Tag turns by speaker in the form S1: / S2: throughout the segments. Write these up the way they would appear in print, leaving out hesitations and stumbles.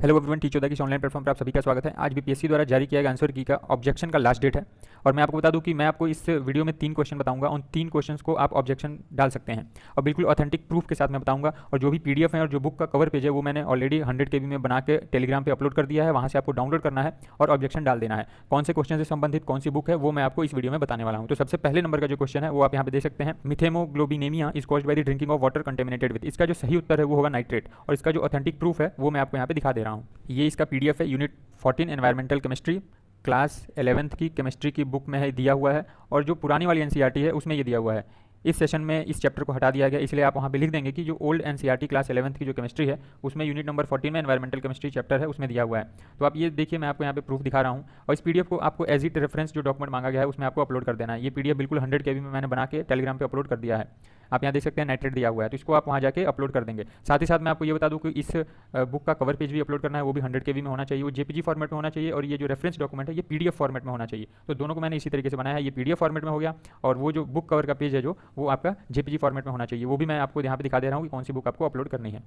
S1: Hello everyone, teacher की online platform पर आप सभी का स्वागत है। आज बीपीएससी द्वारा जारी किया गया आंसर की का ऑब्जेक्शन का लास्ट डेट है और मैं आपको बता दूं कि मैं आपको इस वीडियो में 3 क्वेश्चन बताऊंगा। उन 3 क्वेश्चंस को आप ऑब्जेक्शन डाल सकते हैं और बिल्कुल ऑथेंटिक प्रूफ के साथ मैं बताऊंगा। और जो भी पीडीएफ है और जो बुक का कवर पेज है वो मैंने ऑलरेडी 100 KB में बना के टेलीग्राम पर अपलोड कर दिया है। वहाँ से आपको डाउनलोड करना है और ऑब्जेक्शन डाल देना है। कौन से क्वेश्चन से संबंधित कौन सी बुक है वो मैं आपको इस वीडियो में बताने वाला हूँ। तो सबसे पहले नंबर का जो क्वेश्चन है वो आप यहाँ पे देख सकते हैं, methaemoglobinaemia is caused by the drinking of water contaminated with. इसका जो सही उत्तर है वो होगा नाइट्रेट और इसका जो ऑथेंटिक प्रूफ है वो मैं आपको यहाँ पे दिखा दे रहा हूँ। ये इसका पीडीएफ है, unit 14 environmental chemistry class 11th की केमिस्ट्री की बुक में है दिया हुआ है। और जो पुरानी वाली एनसीईआरटी है उसमें ये दिया हुआ है। इस सेशन में इस चैप्टर को हटा दिया गया, इसलिए आप वहाँ पे लिख देंगे कि जो ओल्ड एनसीईआरटी क्लास 11th की जो केमिस्ट्री है उसमें यूनिट नंबर 14 में एनवायरमेंटल केमिस्ट्री चैप्टर है उसमें दिया हुआ है। तो आप ये देखिए, मैं आपको यहाँ पे प्रूफ दिखा रहा हूँ और इस पीडीएफ को आपको एज इट रेफरेंस जो डॉक्यूमेंट मांगा गया है उसमें आपको अपलोड कर देना है। ये पीडीएफ बिल्कुल 100 KB में मैंने बना के टेलीग्राम पे अपलोड कर दिया है। आप यहाँ देख सकते हैं नाइट्रेट दिया हुआ है, तो इसको आप वहाँ जाके अपलोड कर देंगे। साथ ही साथ मैं आपको ये बता दूँ कि इस बुक का कवर पेज भी अपलोड करना है, वो भी 100 KB में होना चाहिए, वो जेपीजी फॉर्मेट में होना चाहिए और ये जो रेफरेंस डॉक्यूमेंट है ये पीडीएफ फॉर्मेट में होना चाहिए। तो दोनों को मैंने इसी तरीके से बनाया है। ये पीडीएफ फॉर्मेट में हो गया और वो जो बुक कवर का पेज है जो वो आपका जेपीजी फॉर्मेट में होना चाहिए। वो भी मैं आपको यहाँ पे दिखा दे रहा हूँ कि कौन सी बुक आपको अपलोड करनी है।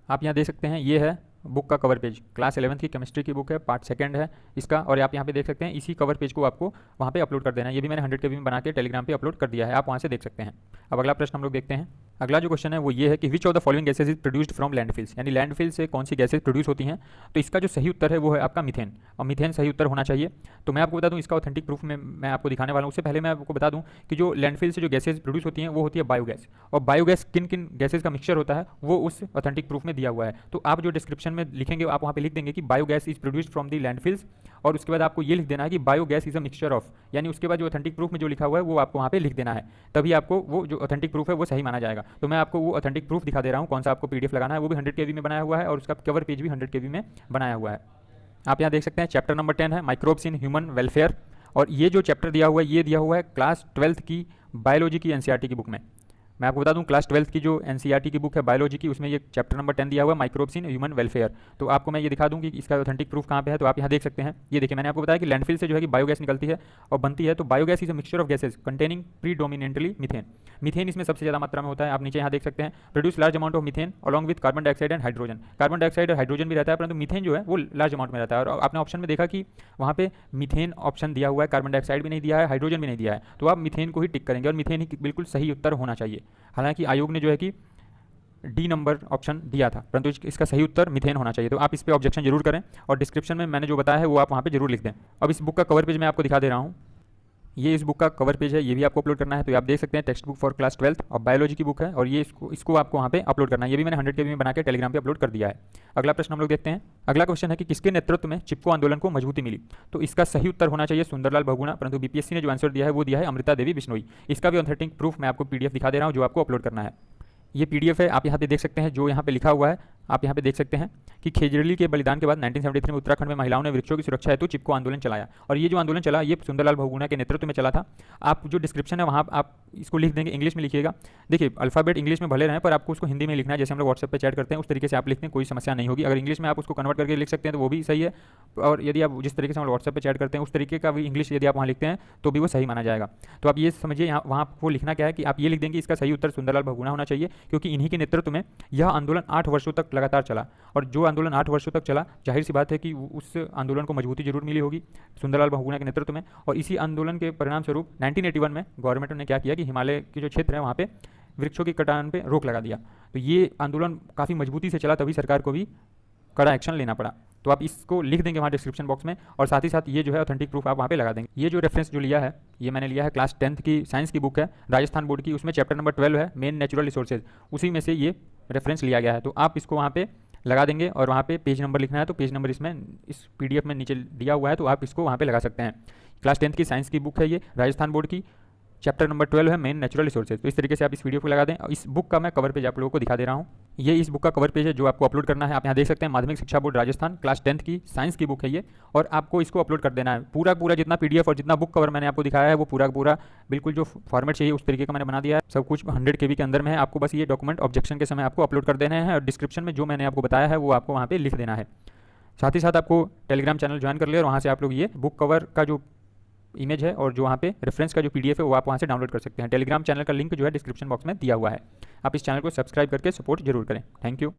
S1: आप यहाँ देख सकते हैं, ये है बुक का कवर पेज, क्लास 11th की केमिस्ट्री की बुक है, पार्ट 2 है इसका। और आप यहाँ पे देख सकते हैं इसी कवर पेज को आपको वहाँ पे अपलोड कर देना है। ये भी मैंने 100 KB में बना के टेलीग्राम पे अपलोड कर दिया है, आप वहाँ से देख सकते हैं। अब अगला प्रश्न हम लोग देखते हैं। अगला जो क्वेश्चन है वो ये है कि which of the following gases is produced from landfills, यानी लैंडफिल से कौन सी गैसेज प्रोड्यूस होती हैं। तो इसका जो सही उत्तर है वो है आपका मीथेन, और मीथेन सही उत्तर होना चाहिए। तो मैं आपको बता दूं इसका ऑथेंटिक प्रूफ में मैं आपको दिखाने वाला हूँ। उससे पहले मैं आपको बता दूं कि जो लैंडफिल से जो गैसेज प्रोड्यूस होती हैं वो होती है बायोगैस, और बायोगैस किन किन गैसेज का मिक्सचर होता है वो उस ऑथेंटिक प्रूफ में दिया हुआ है। तो आप जो डिस्क्रिप्शन में लिखेंगे आप वहाँ पे लिख देंगे कि biogas is produced from the landfills, और उसके बाद आपको ये लिख देना है कि biogas is a mixture of, यानी उसके बाद जो ऑथेंटिक प्रूफ में जो लिखा हुआ है वो आपको वहाँ पे लिख देना है। तभी आपको वो जो ऑथेंटिक प्रूफ है वो सही माना जाएगा। तो मैं आपको वो ऑथेंटिक प्रूफ दिखा दे रहा हूँ, कौन सा आपको पीडीएफ लगाना है। वो भी 100 KB में बनाया हुआ है और उसका कवर पेज भी 100 KB में बनाया हुआ है। आप यहाँ देख सकते हैं चैप्टर नंबर 10 है माइक्रोब्स इन ह्यूमन वेलफेयर, और ये जो चैप्टर दिया हुआ है ये दिया हुआ है क्लास 12th की बायोलॉजी की एनसीईआरटी की बुक में। मैं आपको बता दूं क्लास 12th की जो एनसीईआरटी की बुक है बायोलॉजी की, उसमें ये चैप्टर नंबर 10 दिया हुआ है माइक्रोब्स इन ह्यूमन वेलफेयर। तो आपको मैं ये दिखा दूं कि इसका ऑथेंटिक प्रूफ कहाँ पे है। तो आप यहाँ देख सकते हैं, ये देखिए मैंने आपको बताया कि लैंडफिल से जो है कि बायोगैस निकलती है और बनती है। तो biogas is a mixture of gases containing predominantly methane. Methane इसमें सबसे ज़्यादा मात्रा में होता है। आप नीचे यहाँ देख सकते हैं, produce large amount of methane along with carbon dioxide and hydrogen. Carbon dioxide और हाइड्रोजन भी रहता है, परंतु मीथेन जो है वो लार्ज अमाउंट में रहता है। और आपने ऑप्शन में देखा कि वहाँ पे मीथेन ऑप्शन दिया हुआ है, कार्बन डाइऑक्साइड भी नहीं दिया है, हाइड्रोजन भी नहीं दिया है। तो आप मीथेन को ही टिक करेंगे और मीथेन ही बिल्कुल सही उत्तर होना चाहिए। हालांकि आयोग ने जो है कि डी नंबर ऑप्शन दिया था, परंतु इसका सही उत्तर मीथेन होना चाहिए। तो आप इस पे ऑब्जेक्शन जरूर करें और डिस्क्रिप्शन में मैंने जो बताया है वो आप वहाँ पे जरूर लिख दें। अब इस बुक का कवर पेज मैं आपको दिखा दे रहा हूँ। ये इस बुक का कवर पेज है, ये भी आपको अपलोड करना है। तो आप देख सकते हैं text book for class 12th और बायोलॉजी की बुक है, और ये इसको आपको वहाँ पे अपलोड करना है। ये भी मैंने 100 KB में बना के टेलीग्राम पे अपलोड कर दिया है। अगला प्रश्न हम लोग देखते हैं। अगला क्वेश्चन है कि किसके नेतृत्व में चिपको आंदोलन को मजबूती मिली। तो इसका सही उत्तर होना चाहिए सुंदरलाल बहुगुणा, परंतु बीपीएससी ने जो आंसर दिया है वो दिया है अमृता देवी बिश्नोई। इसका भी ऑथेंटिक प्रूफ मैं आपको पीडीएफ दिखा दे रहा हूँ जो आपको अपलोड करना है। ये पीडीएफ है, आप यहाँ पे देख सकते हैं जो यहाँ पे लिखा हुआ है। आप यहाँ पे देख सकते हैं कि खेजड़ली के बलिदान के बाद 1973 में उत्तराखंड में महिलाओं ने वृक्षों की सुरक्षा हेतु चिपको आंदोलन चलाया, और ये जो आंदोलन चला ये सुंदरलाल बहुगुणा के नेतृत्व में चला था। आप जो डिस्क्रिप्शन है वहाँ आप इसको लिख देंगे, इंग्लिश में लिखिएगा। देखिए अल्फाबेट इंग्लिश में भले रहें पर आपको उसको हिंदी में लिखना है, जैसे हम लोग व्हाट्सएप पे चैट करते हैं उस तरीके से आप लिखते हैं, कोई समस्या नहीं होगी। अगर इंग्लिश में आप उसको कन्वर्ट करके लिख सकते हैं तो वो भी सही है, और यदि आप जिस तरीके से हम व्हाट्सएप पे चैट करते हैं उस तरीके का भी इंग्लिश यदि आप वहाँ लिखते हैं तो भी वो सही माना जाएगा। तो आप ये समझिए, यहाँ वहाँ आपको लिखना क्या है कि आप ये लिख देंगे इसका सही उत्तर सुंदरलाल बहुगुणा होना चाहिए, क्योंकि इन्हीं के नेतृत्व में यह आंदोलन 8 वर्षों तक लगातार चला। और जो आंदोलन 8 वर्षों तक चला, जाहिर सी बात है कि उस आंदोलन को मजबूती जरूर मिली होगी सुंदरलाल बहुगुणा के नेतृत्व में। और इसी आंदोलन के परिणाम स्वरूप 1981 में गवर्नमेंट ने क्या किया कि हिमालय के जो क्षेत्र है वहाँ पे वृक्षों की कटान पे रोक लगा दिया। तो ये आंदोलन काफ़ी मजबूती से चला, तभी सरकार को भी कड़ा एक्शन लेना पड़ा। तो आप इसको लिख देंगे वहाँ डिस्क्रिप्शन बॉक्स में, और साथ ही साथ ये जो है ऑथेंटिक प्रूफ आप वहाँ पे लगा देंगे। ये जो रेफरेंस जो लिया है ये मैंने लिया है क्लास 10th की साइंस की बुक है राजस्थान बोर्ड की, उसमें चैप्टर नंबर 12 है मेन नेचुरल रिसोर्सेज, उसी में से ये रेफरेंस लिया गया है। तो आप इसको वहाँ पे लगा देंगे और वहाँ पे पेज नंबर लिखना है, तो पेज नंबर इसमें इस पीडीएफ में नीचे दिया हुआ है, तो आप इसको वहाँ पे लगा सकते हैं। क्लास 10th की साइंस की बुक है ये राजस्थान बोर्ड की, चैप्टर नंबर 12 है मेन नेचुरल रिसोर्सेज। तो इस तरीके से आप इस वीडियो को लगा दें। और इस बुक का मैं कवर पेज आप लोगों को दिखा दे रहा हूँ। ये इस बुक का कवर पेज है जो आपको अपलोड करना है। आप यहाँ देख सकते हैं माध्यमिक शिक्षा बोर्ड राजस्थान क्लास 10th की साइंस की बुक है ये, और आपको इसको अपलोड कर देना है। पूरा जितना पीडीएफ और जितना बुक कवर मैंने आपको दिखाया है वो पूरा बिल्कुल जो फॉर्मेट चाहिए उस तरीके का मैंने बना दिया है। सब कुछ 100 KB के अंदर में है। आपको बस ये डॉक्यूमेंट ऑब्जेक्शन के समय आपको अपलोड कर देने हैं, और डिस्क्रिप्शन में जो मैंने आपको बताया है वो आपको वहाँ पर लिख देना है। साथ ही साथ आपको टेलीग्राम चैनल ज्वाइन कर ले और वहाँ से आप लोग ये बुक कवर का जो इमेज है और जो वहाँ पे रेफरेंस का जो पीडीएफ है वो आप वहाँ से डाउनलोड कर सकते हैं। टेलीग्राम चैनल का लिंक जो है डिस्क्रिप्शन बॉक्स में दिया हुआ है। आप इस चैनल को सब्सक्राइब करके सपोर्ट जरूर करें। Thank you.